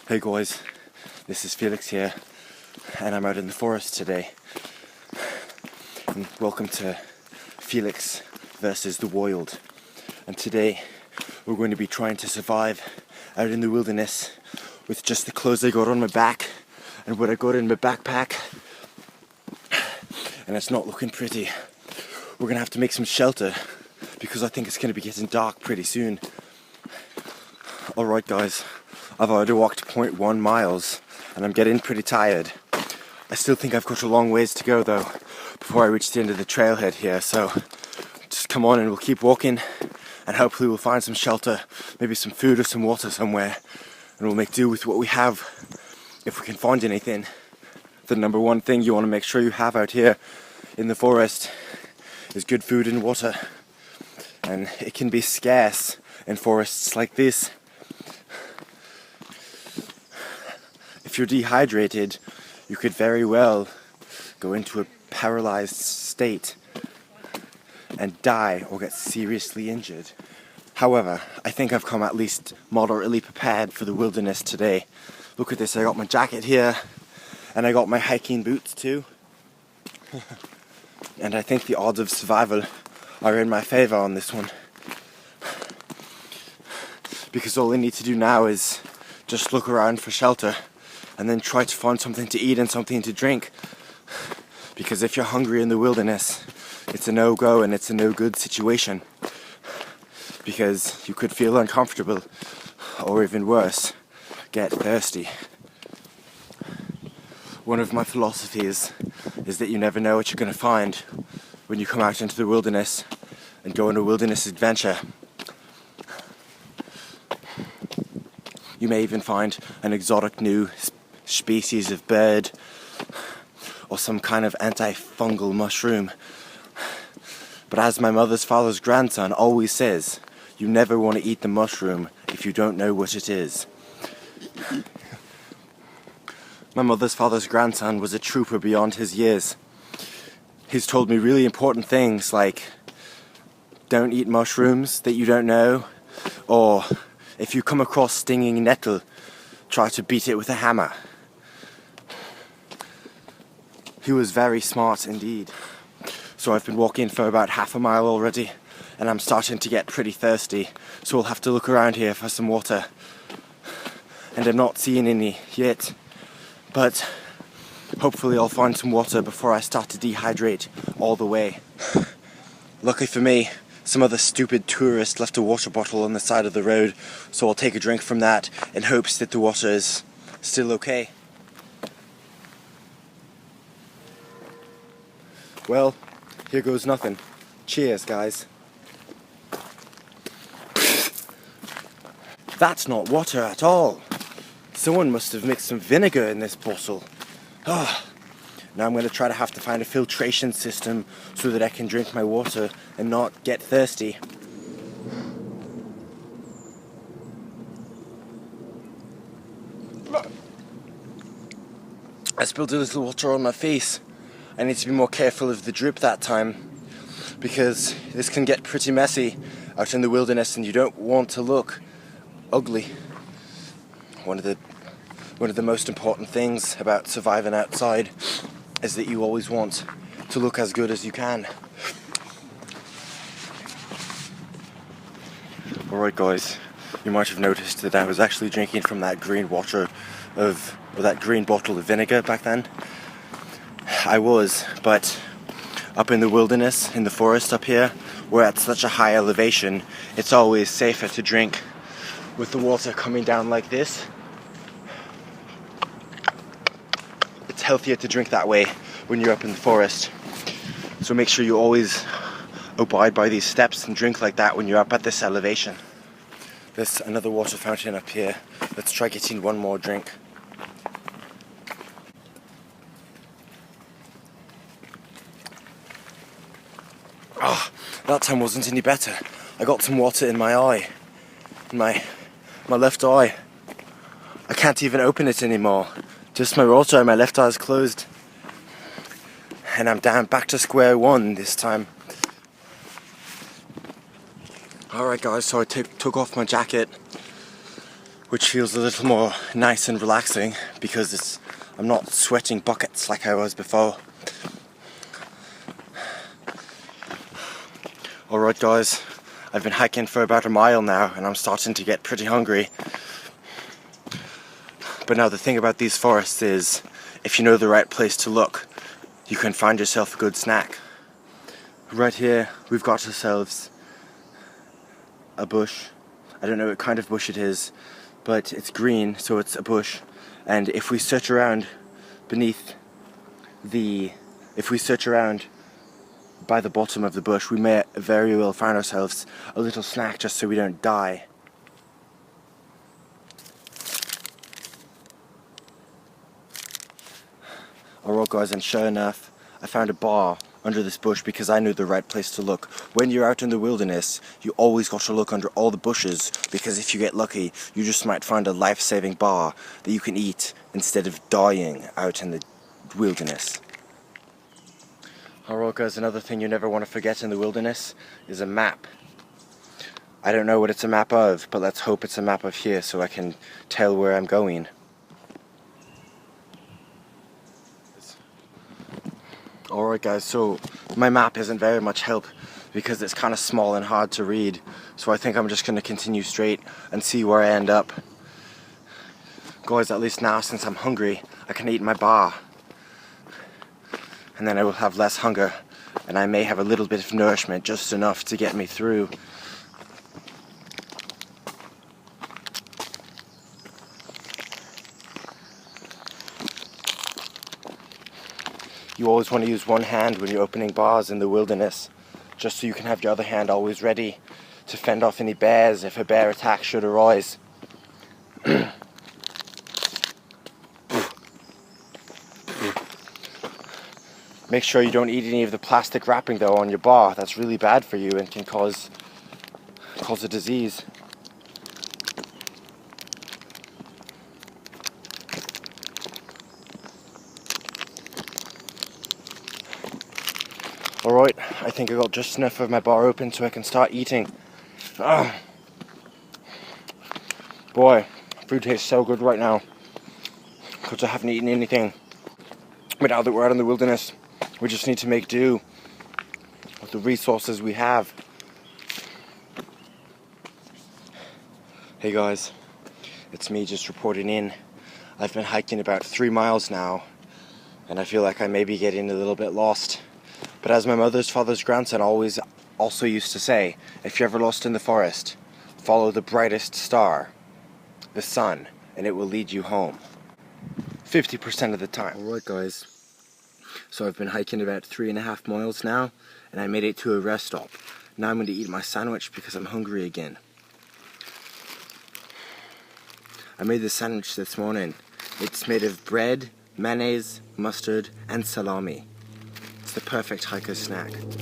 Hey guys, this is Felix here, and I'm out in the forest today. And welcome to Felix versus the wild. And today we're going to be trying to survive out in the wilderness with just the clothes I got on my back and what I got in my backpack. And it's not looking pretty. We're going to have to make some shelter because I think it's going to be getting dark pretty soon. Alright guys, I've already walked 0.1 miles and I'm getting pretty tired. I still think I've got a long ways to go though before I reach the end of the trailhead here, so just come on and we'll keep walking and hopefully we'll find some shelter, maybe some food or some water somewhere, and we'll make do with what we have if we can find anything. The number one thing you want to make sure you have out here in the forest is good food and water, and it can be scarce in forests like this. If you're dehydrated, you could very well go into a paralyzed state and die or get seriously injured. However, I think I've come at least moderately prepared for the wilderness today. Look at this, I got my jacket here and I got my hiking boots too. And I think the odds of survival are in my favor on this one. Because all I need to do now is just look around for shelter and then try to find something to eat and something to drink. Because if you're hungry in the wilderness, it's a no-go and it's a no-good situation. Because you could feel uncomfortable, or even worse, get thirsty. One of my philosophies is that you never know what you're going to find when you come out into the wilderness and go on a wilderness adventure. You may even find an exotic new species of bird or some kind of antifungal mushroom. But as my mother's father's grandson always says, you never want to eat the mushroom if you don't know what it is. My mother's father's grandson was a trooper beyond his years. He's told me really important things like don't eat mushrooms that you don't know, or if you come across stinging nettle, try to beat it with a hammer. He was very smart indeed. So I've been walking for about half a mile already and I'm starting to get pretty thirsty, so we'll have to look around here for some water. And I'm not seeing any yet, but hopefully I'll find some water before I start to dehydrate all the way. Luckily for me, some other stupid tourist left a water bottle on the side of the road, so I'll take a drink from that in hopes that the water is still okay. Well, here goes nothing. Cheers, guys. That's not water at all. Someone must have mixed some vinegar in this bottle. Now I'm going to have to find a filtration system so that I can drink my water and not get thirsty. I spilled a little water on my face. I need to be more careful of the drip that time, because this can get pretty messy out in the wilderness and you don't want to look ugly. One of the most important things about surviving outside is that you always want to look as good as you can. Alright guys, you might have noticed that I was actually drinking from that green bottle of vinegar back then. I was, but up in the wilderness, in the forest up here, we're at such a high elevation, it's always safer to drink with the water coming down like this. It's healthier to drink that way when you're up in the forest. So make sure you always abide by these steps and drink like that when you're up at this elevation. There's another water fountain up here. Let's try getting one more drink. That time wasn't any better. I got some water in my eye. My left eye. I can't even open it anymore. Just my water and my left eye is closed. And I'm down back to square one this time. Alright guys, so I took off my jacket which feels a little more nice and relaxing because I'm not sweating buckets like I was before. Alright guys, I've been hiking for about a mile now and I'm starting to get pretty hungry. But now the thing about these forests is, if you know the right place to look, you can find yourself a good snack. Right here we've got ourselves a bush. I don't know what kind of bush it is, but it's green, so it's a bush. And if we search around by the bottom of the bush, we may very well find ourselves a little snack just so we don't die. Alright guys, and sure enough, I found a bar under this bush because I knew the right place to look. When you're out in the wilderness, you always got to look under all the bushes, because if you get lucky, you just might find a life-saving bar that you can eat instead of dying out in the wilderness. Alright guys, another thing you never want to forget in the wilderness is a map. I don't know what it's a map of, but let's hope it's a map of here so I can tell where I'm going. Alright guys, so my map isn't very much help because it's kind of small and hard to read, so I think I'm just going to continue straight and see where I end up. Guys, at least now since I'm hungry, I can eat my bar. And then I will have less hunger, and I may have a little bit of nourishment, just enough to get me through. You always want to use one hand when you're opening bars in the wilderness, just so you can have your other hand always ready to fend off any bears if a bear attack should arise. Make sure you don't eat any of the plastic wrapping though on your bar. That's really bad for you and can cause a disease. Alright, I think I got just enough of my bar open so I can start eating. Boy, food tastes so good right now because I haven't eaten anything. But now that we're out in the wilderness, we just need to make do with the resources we have. Hey guys, it's me just reporting in. I've been hiking about 3 miles now, and I feel like I may be getting a little bit lost. But as my mother's father's grandson always also used to say, if you're ever lost in the forest, follow the brightest star, the sun, and it will lead you home. 50% of the time. Alright guys, so I've been hiking about 3.5 miles now, and I made it to a rest stop. Now I'm going to eat my sandwich because I'm hungry again. I made this sandwich this morning. It's made of bread, mayonnaise, mustard, and salami. It's the perfect hiker snack. It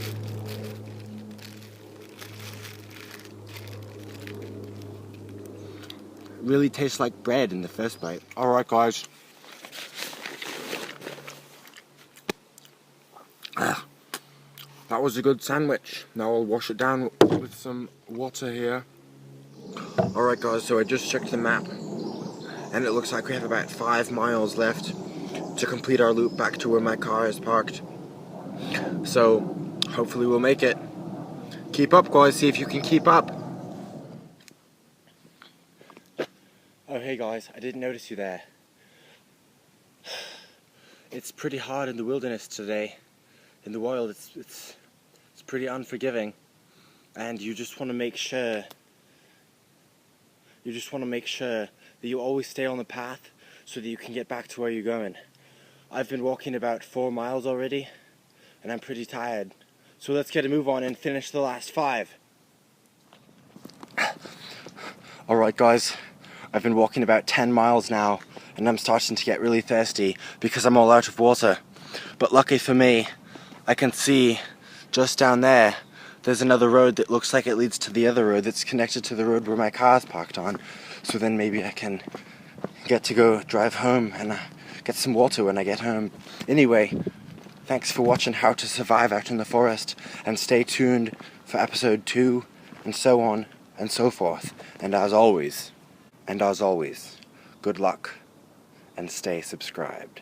really tastes like bread in the first bite. Alright guys. That was a good sandwich. Now I'll wash it down with some water here. Alright guys, so I just checked the map and it looks like we have about 5 miles left to complete our loop back to where my car is parked. So hopefully we'll make it. Keep up guys, see if you can keep up. Oh hey guys, I didn't notice you there. It's pretty hard in the wilderness today. In the wild it's pretty unforgiving, and you just want to make sure that you always stay on the path so that you can get back to where you're going. I've been walking about 4 miles already and I'm pretty tired, so let's get a move on and finish the last 5. Alright guys, I've been walking about 10 miles now and I'm starting to get really thirsty because I'm all out of water. But lucky for me, I can see just down there's another road that looks like it leads to the other road that's connected to the road where my car's parked on. So then maybe I can get to go drive home and get some water when I get home. Anyway, thanks for watching How to Survive Out in the Forest, and stay tuned for episode 2 and so on and so forth. And as always, And as always, good luck and stay subscribed.